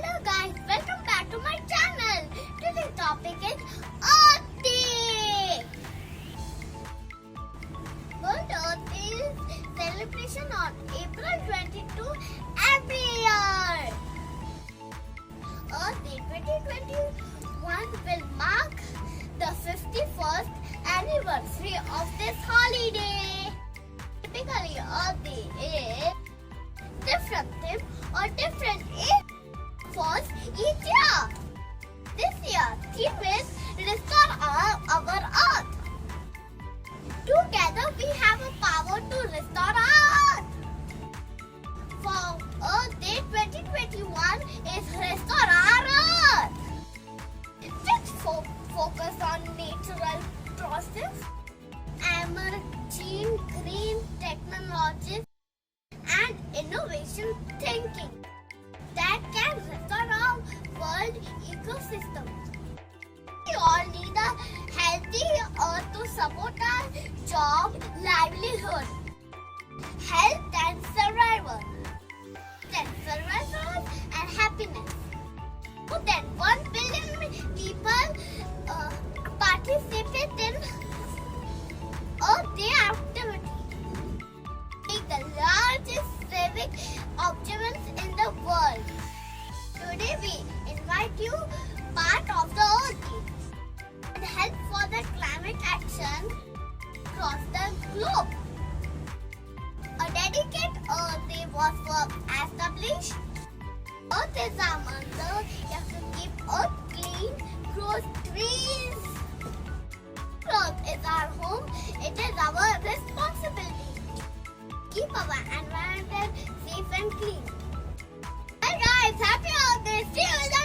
Hello guys, welcome back to my channel. Today's topic is Earth Day. World Earth Day is celebration on April 22 every year. Earth Day 2021 will mark the 51st anniversary of this holiday. Typically, Earth Day is different theme or different for each year. This year, theme is Restore our Earth. Together, we have a power to restore our Earth. For Earth Day 2021 is Restore our Earth. Just focus on natural process, emerging green technologies, and innovation thinking that can restore our world ecosystem. We all need a healthy earth to support our job, livelihood, health and survival, and happiness. More than 1 billion people participate in Earth Day activity. The largest civic observance in the world. Today we invite you part of the Earth Day and help for the climate action across the globe. A dedicated Earth Day was established. Earth is our mother. You have to keep Earth clean, grow trees. Earth is our home. It is our responsibility. Keep our environment safe and clean. Hey guys, happy Earth Day! See you in the